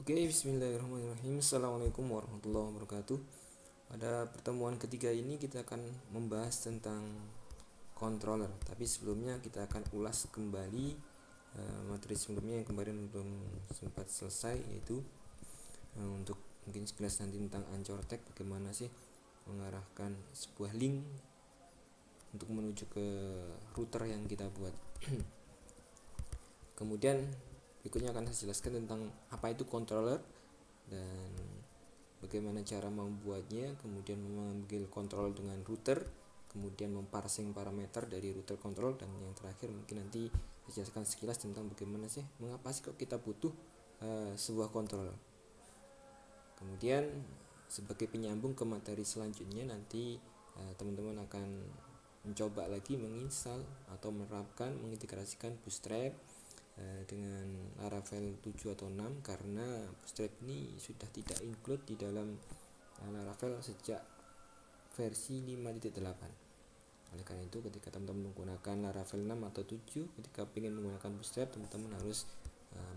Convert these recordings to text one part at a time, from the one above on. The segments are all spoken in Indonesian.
Oke, bismillahirrahmanirrahim. Assalamualaikum warahmatullahi wabarakatuh. Pada pertemuan ketiga ini kita akan membahas tentang controller. Tapi sebelumnya kita akan ulas kembali materi sebelumnya yang kemarin belum sempat selesai, yaitu untuk mungkin sekilas nanti tentang Anchor Tag, bagaimana sih mengarahkan sebuah link untuk menuju ke router yang kita buat. Kemudian berikutnya akan saya jelaskan tentang apa itu controller dan bagaimana cara membuatnya, kemudian mengambil control dengan router, kemudian memparsing parameter dari router control, dan yang terakhir mungkin nanti saya jelaskan sekilas tentang bagaimana sih, mengapa sih kok kita butuh sebuah controller. Kemudian sebagai penyambung ke materi selanjutnya, nanti teman-teman akan mencoba lagi menginstal atau menerapkan, mengintegrasikan Bootstrap dengan Laravel 7 atau 6, karena Bootstrap ini sudah tidak include di dalam Laravel sejak versi 5.8. Oleh karena itu, ketika teman-teman menggunakan Laravel 6 atau 7, ketika ingin menggunakan Bootstrap, teman-teman harus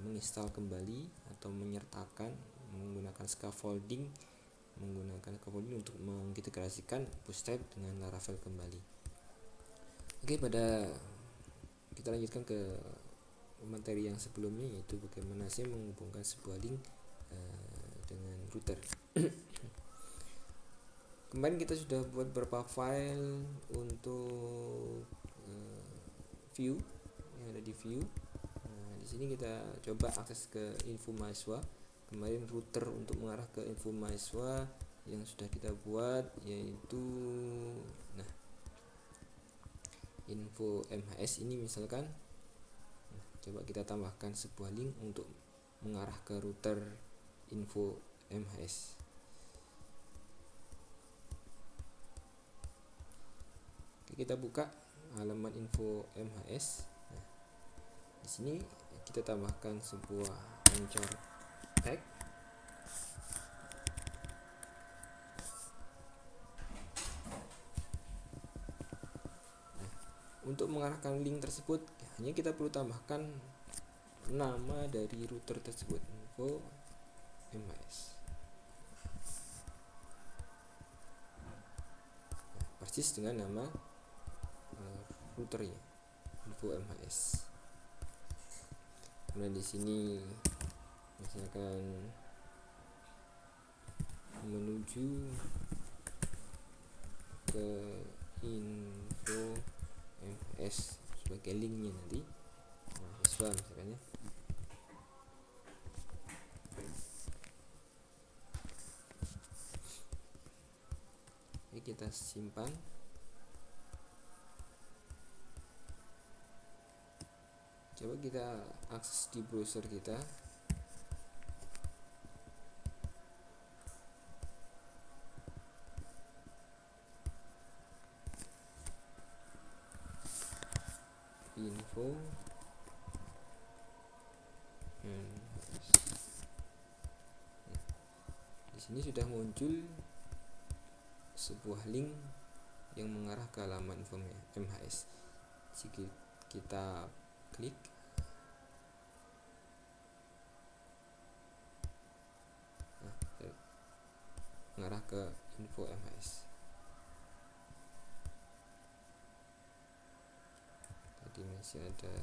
menginstal kembali atau menyertakan menggunakan scaffolding untuk mengintegrasikan Bootstrap dengan Laravel kembali. Oke, kita lanjutkan ke materi yang sebelumnya, yaitu bagaimana sih menghubungkan sebuah link dengan router. Kemarin kita sudah buat beberapa file untuk view yang ada di view. Di sini kita coba akses ke info mahasiswa. Kemarin router untuk mengarah ke info mahasiswa yang sudah kita buat, yaitu info MHS ini misalkan. Coba kita tambahkan sebuah link untuk mengarah ke router info MHS. Oke, kita buka halaman info MHS. Di sini kita tambahkan sebuah Anchor tag. Untuk mengarahkan link tersebut, hanya kita perlu tambahkan nama dari router tersebut, info MHS. Persis dengan nama routernya, info MHS. Kemudian di sini misalkan menuju ke info MHS sebagai linknya nanti mahasiswa misalkan ya. Ini kita simpan. Coba kita akses di browser kita. Info di sini sudah muncul sebuah link yang mengarah ke halaman info MHS. Jika kita klik, mengarah ke info MHS. Tadi masih ada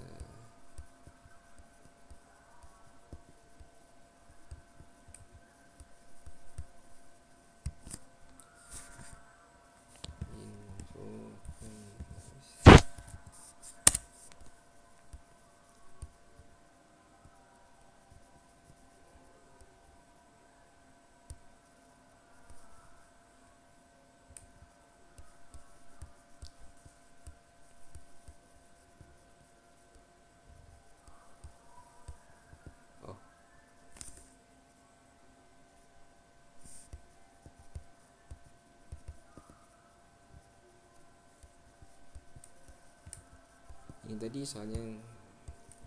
info MHS. Ini tadi soalnya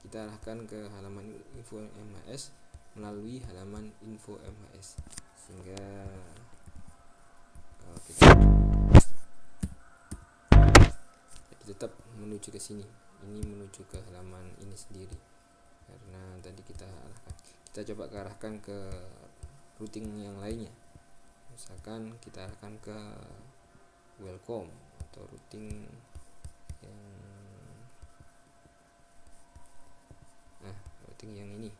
kita arahkan ke halaman info MHS melalui halaman info MHS, sehingga kita tetap menuju ke sini. Ini menuju ke halaman ini sendiri karena tadi kita arahkan. kita coba arahkan ke routing yang lainnya. Misalkan kita arahkan ke welcome atau routing yang ini,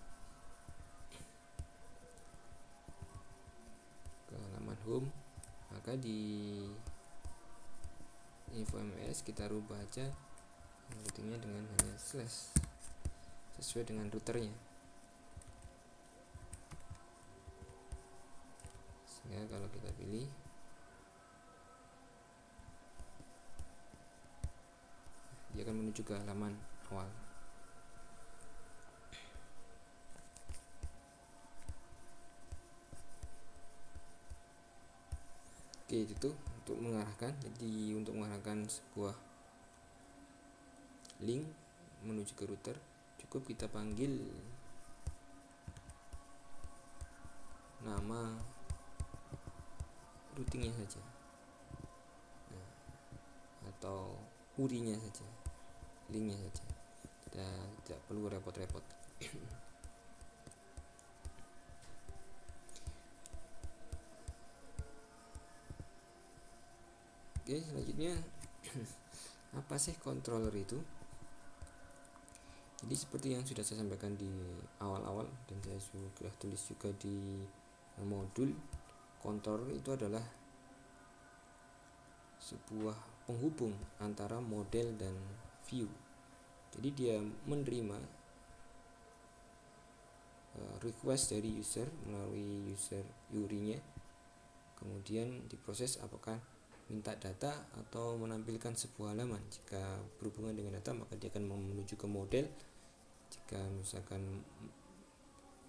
ke halaman home, maka di info MS kita rubah aja routingnya dengan hanya slash sesuai dengan routernya, sehingga kalau kita pilih dia akan menuju ke halaman awal. Oke, itu untuk mengarahkan. Jadi untuk mengarahkan sebuah link menuju ke router, cukup kita panggil nama routingnya saja, atau URI-nya saja, linknya saja. Kita tidak perlu repot-repot. Oke, selanjutnya apa sih controller itu? Jadi seperti yang sudah saya sampaikan di awal-awal dan saya sudah tulis juga di modul, controller itu adalah sebuah penghubung antara model dan view. Jadi dia menerima request dari user melalui user URI-nya, kemudian diproses apakah minta data atau menampilkan sebuah halaman. Jika berhubungan dengan data, maka dia akan menuju ke model. Jika misalkan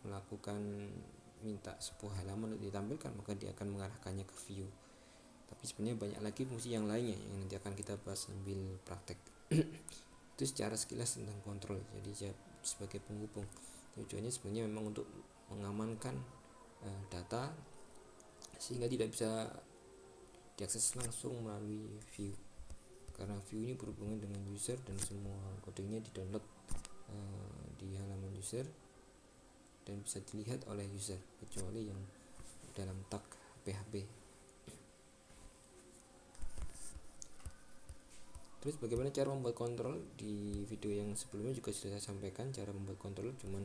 melakukan minta sebuah halaman untuk ditampilkan, maka dia akan mengarahkannya ke view. Tapi sebenarnya banyak lagi fungsi yang lainnya yang nanti akan kita bahas sambil praktek. Itu secara sekilas tentang kontrol. Jadi sebagai penghubung, tujuannya sebenarnya memang untuk mengamankan data sehingga tidak bisa diakses langsung melalui view, karena view ini berhubungan dengan user dan semua codingnya di-download di halaman user dan bisa dilihat oleh user, kecuali yang dalam tag PHP. Terus bagaimana cara membuat kontrol? Di video yang sebelumnya juga sudah saya sampaikan cara membuat kontrol, cuman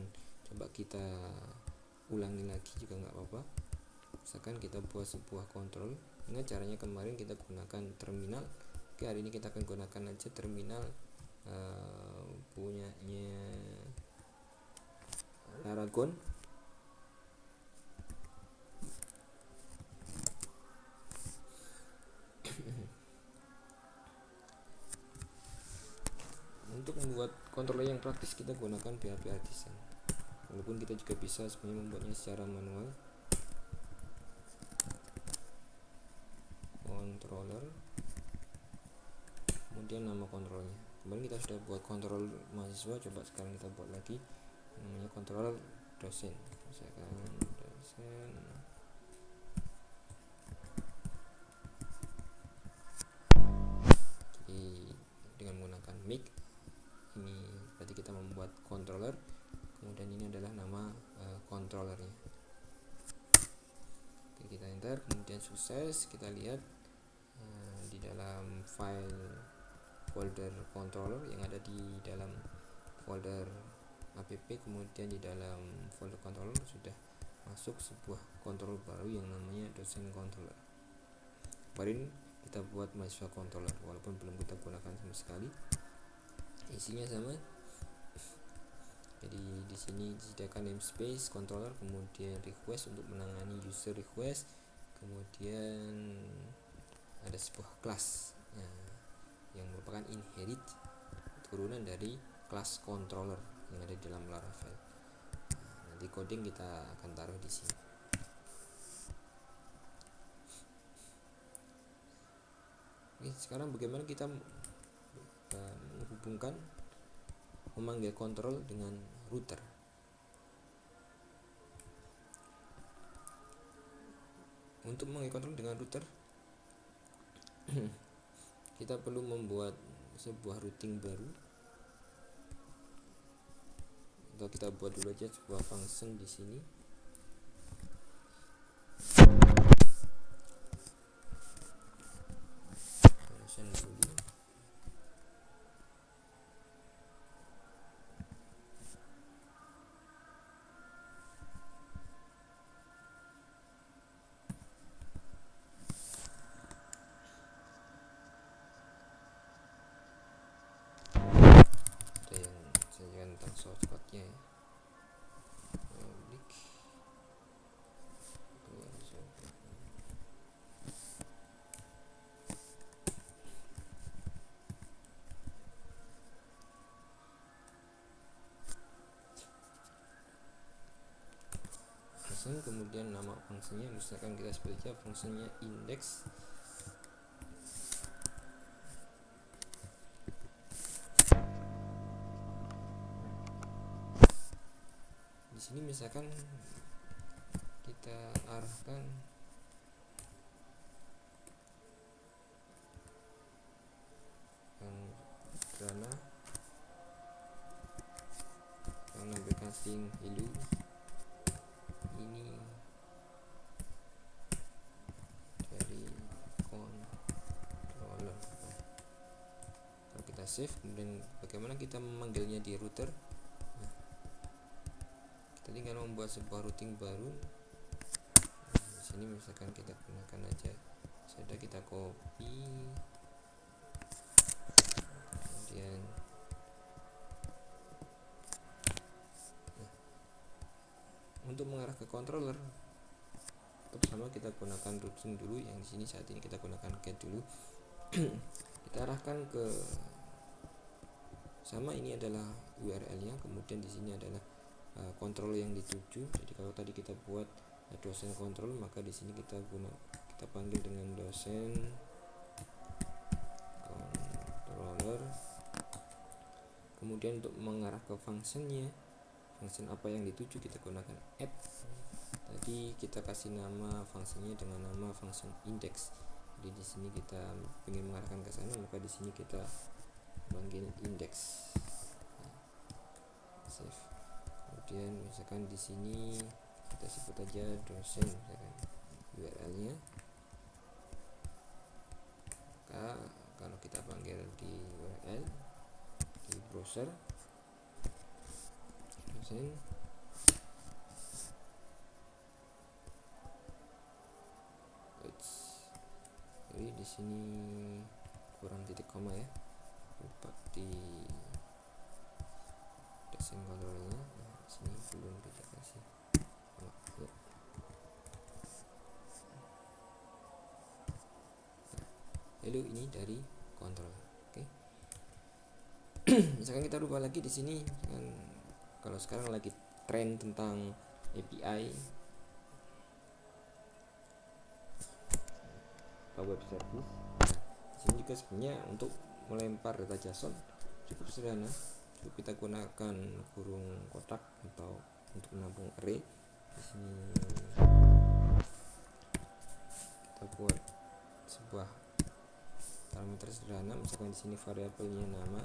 coba kita ulangi lagi juga nggak apa-apa. Misalkan kita buat sebuah kontrol, ingat caranya kemarin kita gunakan terminal. Oke, hari ini kita akan gunakan aja terminal punyanya Laragon. Untuk membuat controller yang praktis kita gunakan PHP Artisan, walaupun kita juga bisa sebenarnya membuatnya secara manual. Controller, kemudian nama kontrolnya. Kemarin kita sudah buat kontrol mahasiswa, coba sekarang kita buat lagi namanya kontrol dosen. Misalkan dosen. Jadi dengan menggunakan mic ini berarti kita membuat controller, kemudian ini adalah nama controllernya. Oke, kita enter, kemudian sukses. Kita lihat di dalam file folder controller yang ada di dalam folder app, kemudian di dalam folder controller sudah masuk sebuah controller baru yang namanya dosen controller. Kemarin kita buat mahasiswa controller, walaupun belum kita gunakan sama sekali. Isinya sama. Jadi di sini disediakan namespace controller, kemudian request untuk menangani user request, kemudian ada sebuah kelas yang merupakan inherit turunan dari kelas controller yang ada di dalam Laravel. Nanti coding kita akan taruh di sini. Oke, sekarang bagaimana kita menghubungkan, memanggil kontrol dengan router. Untuk memanggil kontrol dengan router kita perlu membuat sebuah routing baru atau kita buat dulu aja sebuah function di sini. Function dulu. Ada yang saya tentang shortcutnya ya. Kemudian nama fungsinya misalkan kita sebut aja fungsinya index. Di sini misalkan kita arahkan yang sederhana yang menampilkan string hello ini dari controller. Kalau kita save, kemudian bagaimana kita memanggilnya di router, kita tinggal membuat sebuah routing baru. Di sini misalkan kita gunakan aja, sudah kita copy, kemudian untuk mengarah ke controller pertama kita gunakan routing dulu, yang di sini saat ini kita gunakan get dulu. Kita arahkan ke sama, ini adalah URL-nya, kemudian di sini adalah controller yang dituju. Jadi kalau tadi kita buat dosen control, maka di sini kita panggil dengan dosen controller. Kemudian untuk mengarah ke functionnya, function apa yang dituju, kita gunakan add. Tadi kita kasih nama fungsinya dengan nama function index. Jadi di sini kita ingin mengarahkan ke sana, maka di sini kita panggil index. Save. Kemudian misalkan di sini kita sebut aja dosen, misalkan URL-nya. Maka kalau kita panggil di URL di browser dosen, jadi di sini kurang titik koma ya, lupa di dosen controllernya. Nah, sini belum kita kasih koma ya. Hello ini dari controller. Oke. Misalkan kita rubah lagi di sini, kalau sekarang lagi tren tentang API web service. Di sini juga sebenarnya untuk melempar data JSON cukup sederhana, cukup kita gunakan kurung kotak atau untuk menampung array. Di sini kita buat sebuah parameter sederhana, misalkan di sini variabelnya nama,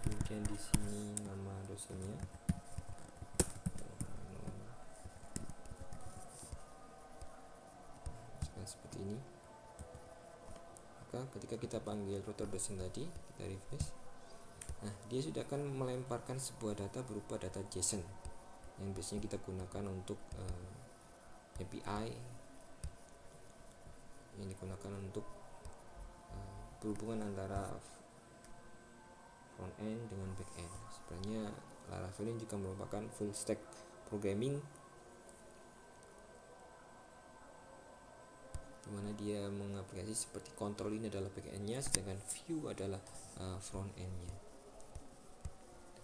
kemudian di sini nama dosennya, misalkan seperti ini. Maka ketika kita panggil router dosen tadi, kita refresh, nah dia sudah akan melemparkan sebuah data berupa data JSON yang biasanya kita gunakan untuk API yang digunakan untuk berhubungan antara front end dengan back end. Sebenarnya Laravel ini juga merupakan full stack programming, dimana dia mengaplikasi seperti control ini adalah back end-nya, sedangkan view adalah front end-nya.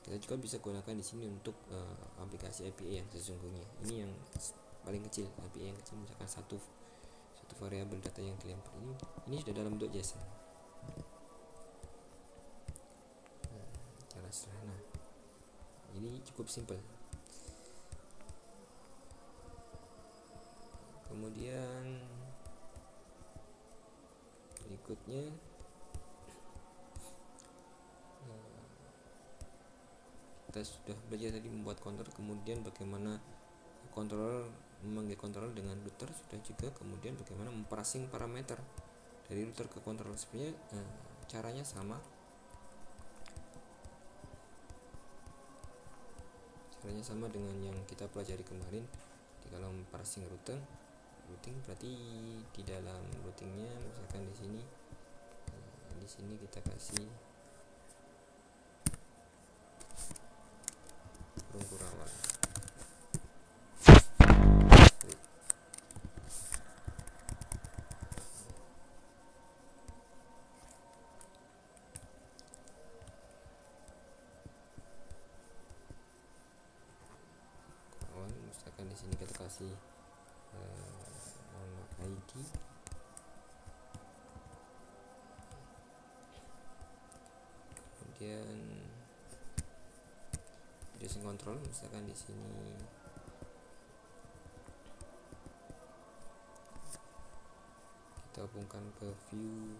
Kita juga bisa gunakan di sini untuk aplikasi API yang sesungguhnya. Ini yang paling kecil, API yang kecil, misalkan satu variabel data yang dilempar ini sudah dalam bentuk JSON. Cara sederhana. Ini cukup simple. Kemudian berikutnya kita sudah belajar tadi membuat controller, kemudian bagaimana controller memanggil controller dengan router sudah juga, kemudian bagaimana mempricing parameter dari router ke controller. Sebenarnya caranya sama, dengan yang kita pelajari kemarin. Jadi kalau mempricing routing berarti di dalam routingnya misalkan di sini kita kasih burung kurawan. Misalkan di sini kita kasih nama ID, kemudian dressing control, misalkan di sini kita hubungkan ke view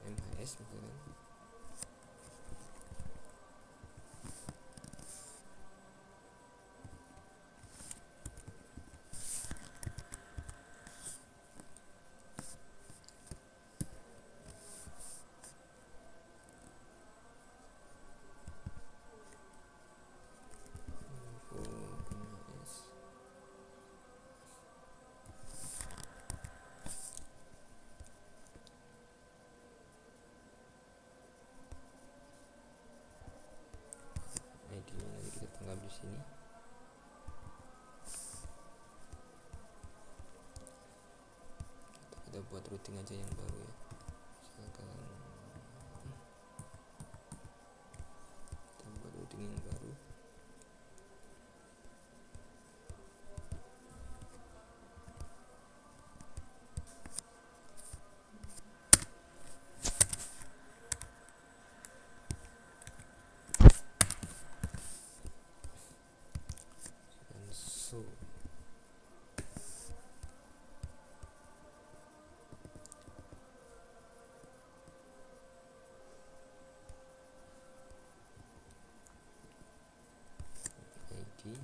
MHS misalkan. ID-nya nanti kita tangkap di sini. Kita buat routing aja yang baru ya. Misalkan kita buat routing yang baru. So ID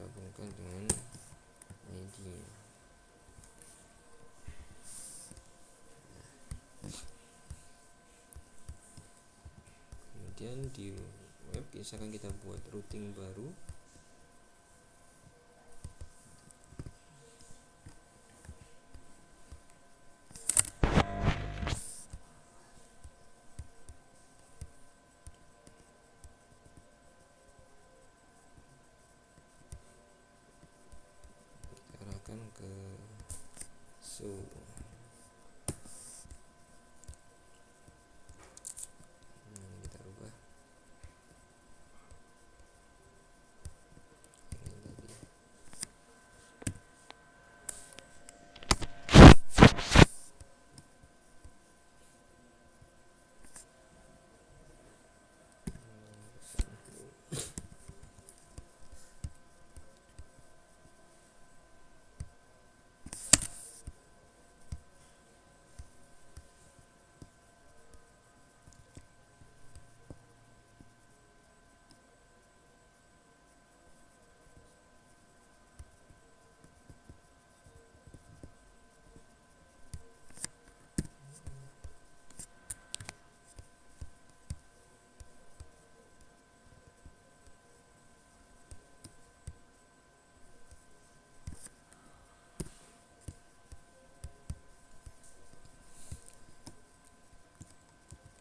gabungkan dengan ID. Kemudian di web misalkan kita buat routing baru, kita arahkan ke kita rubah ini tadi.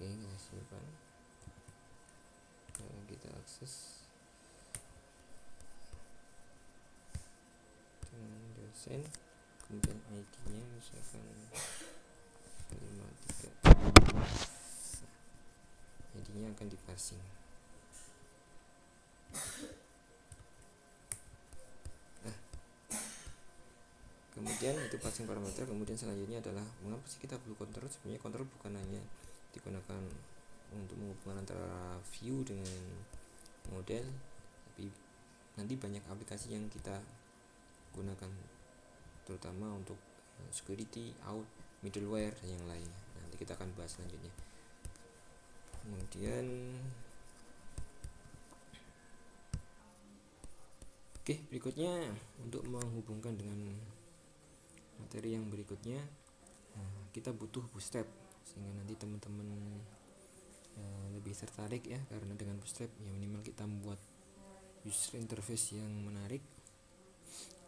Oke, kita simpan. Lalu kita akses dengan dosen, kemudian ID-nya misalkan jadinya akan di parsing. Kemudian itu parsing parameter. Kemudian selanjutnya adalah mengapa sih kita perlu kontrol. Sebenarnya kontrol bukan hanya digunakan untuk menghubungkan antara view dengan model, tapi nanti banyak aplikasi yang kita gunakan, terutama untuk security, out, middleware dan yang lainnya. Nanti kita akan bahas selanjutnya. Kemudian berikutnya untuk menghubungkan dengan materi yang berikutnya, kita butuh bootstrap, sehingga nanti teman-teman lebih tertarik ya, karena dengan bootstrap ya minimal kita membuat user interface yang menarik,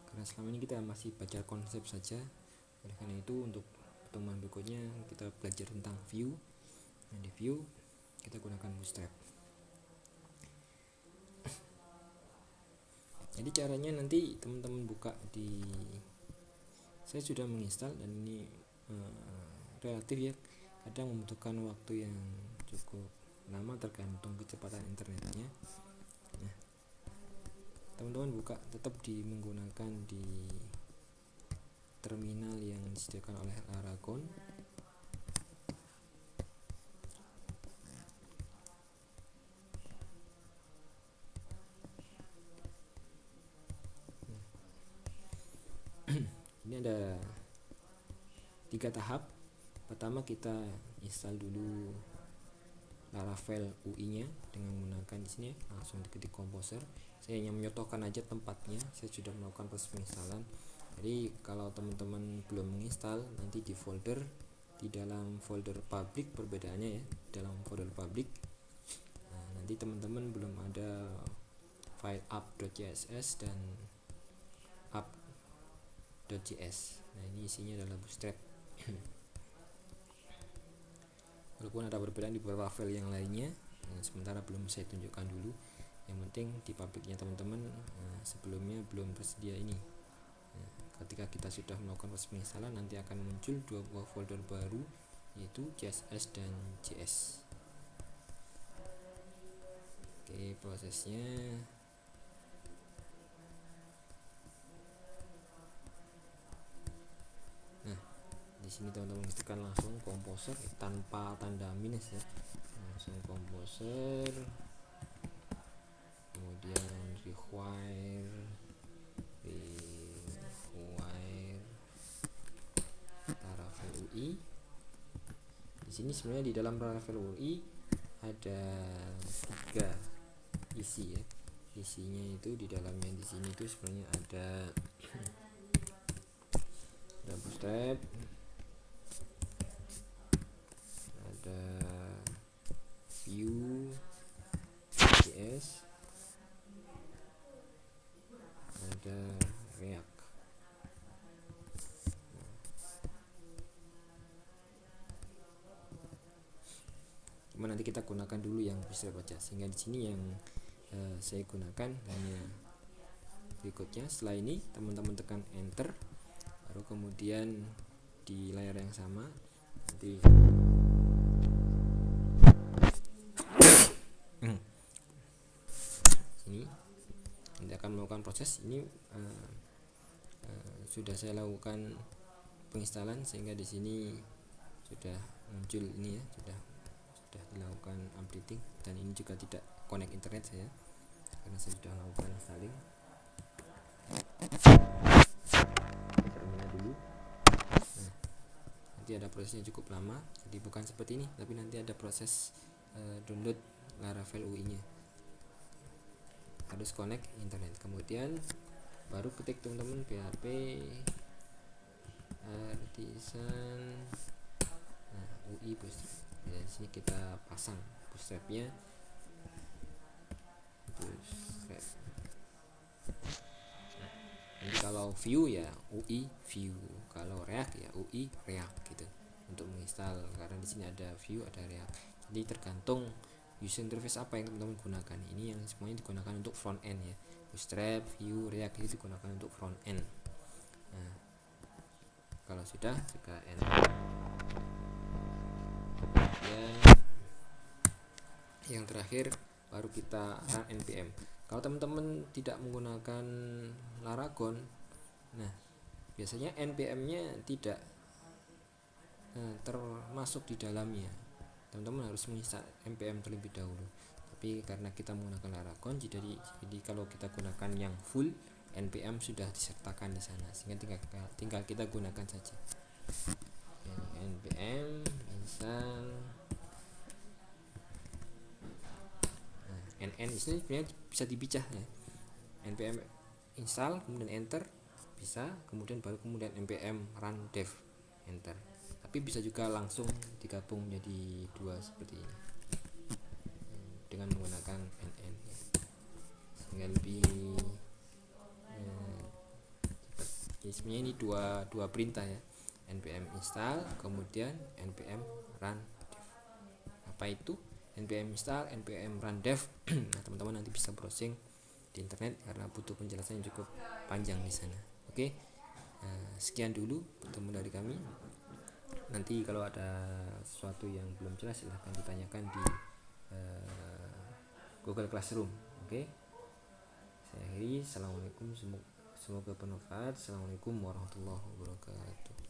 karena selama ini kita masih baca konsep saja. Oleh karena itu untuk pertemuan berikutnya kita belajar tentang view. Di view kita gunakan bootstrap. Jadi caranya nanti teman-teman buka di, saya sudah menginstal dan ini relatif ya, kadang membutuhkan waktu yang cukup lama tergantung kecepatan internetnya. Nah, teman-teman buka tetap menggunakan di terminal yang disediakan oleh Aragon. Ini ada 3 tahap. Pertama kita install dulu Laravel UI-nya dengan menggunakan di sini langsung diketik Composer. Saya hanya menyontohkan aja tempatnya. Saya sudah melakukan proses penginstalan. Jadi kalau teman-teman belum menginstal, nanti di folder, di dalam folder public perbedaannya ya, dalam folder public. Nah, nanti teman-teman belum ada file app.css dan app.js. Nah, ini isinya adalah bootstrap. Walaupun ada perbedaan di beberapa file yang lainnya, sementara belum saya tunjukkan dulu. Yang penting di publiknya teman-teman sebelumnya belum tersedia ini. Ketika kita sudah melakukan proses penginstalan, nanti akan muncul 2 buah folder baru, yaitu CSS dan JS. Oke, prosesnya di sini teman-teman ketikkan langsung Composer tanpa tanda minus ya, langsung Composer, kemudian require Laravel UI. Di sini sebenarnya di dalam Laravel UI ada 3 isi ya. Isinya itu di dalamnya di sini itu sebenarnya ada bootstrap, ada view JS, ada React. Cuma nanti kita gunakan dulu yang bootstrap aja, sehingga di sini yang saya gunakan hanya berikutnya. Setelah ini teman-teman tekan enter, baru kemudian di layar yang sama nanti ini nanti akan melakukan proses ini. Sudah saya lakukan penginstalan sehingga di sini sudah muncul ini ya, sudah dilakukan updating, dan ini juga tidak connect internet saya karena saya sudah lakukan installing. Terminal dulu. Nanti ada prosesnya cukup lama, jadi bukan seperti ini, tapi nanti ada proses download Laravel UI-nya. Harus connect internet, kemudian baru ketik teman-teman PHP artisan UI bootstrap. Di sini kita pasang bootstrapnya. Jadi kalau view ya UI view, kalau React ya UI React gitu untuk menginstal, karena di sini ada view ada React. Jadi tergantung user interface apa yang teman-teman gunakan. Ini yang semuanya digunakan untuk front end ya. Bootstrap, view, React itu digunakan untuk front end. Nah, kalau sudah enter. kemudian yang terakhir baru kita run npm. Kalau teman-teman tidak menggunakan Laragon, nah biasanya npm-nya tidak termasuk di dalamnya. Teman-teman harus menginstal npm terlebih dahulu. Tapi karena kita menggunakan Laragon, jadi kalau kita gunakan yang full, npm sudah disertakan di sana, sehingga tinggal kita gunakan saja. npm install nn ini sebenarnya bisa dipecah ya. npm install kemudian enter bisa, kemudian npm run dev enter. Tapi bisa juga langsung digabung menjadi dua seperti ini dengan menggunakan nn ya. Sehingga lebih jadi sebenarnya ini dua perintah ya, npm install kemudian npm run dev. Apa itu npm install, npm run dev? Nah, teman-teman nanti bisa browsing di internet karena butuh penjelasan yang cukup panjang di sana. Oke, sekian dulu pertemuan dari kami. Nanti kalau ada sesuatu yang belum jelas silahkan ditanyakan di Google Classroom. Oke, saya akhiri. Assalamualaikum, semoga bermanfaat. Assalamualaikum warahmatullahi wabarakatuh.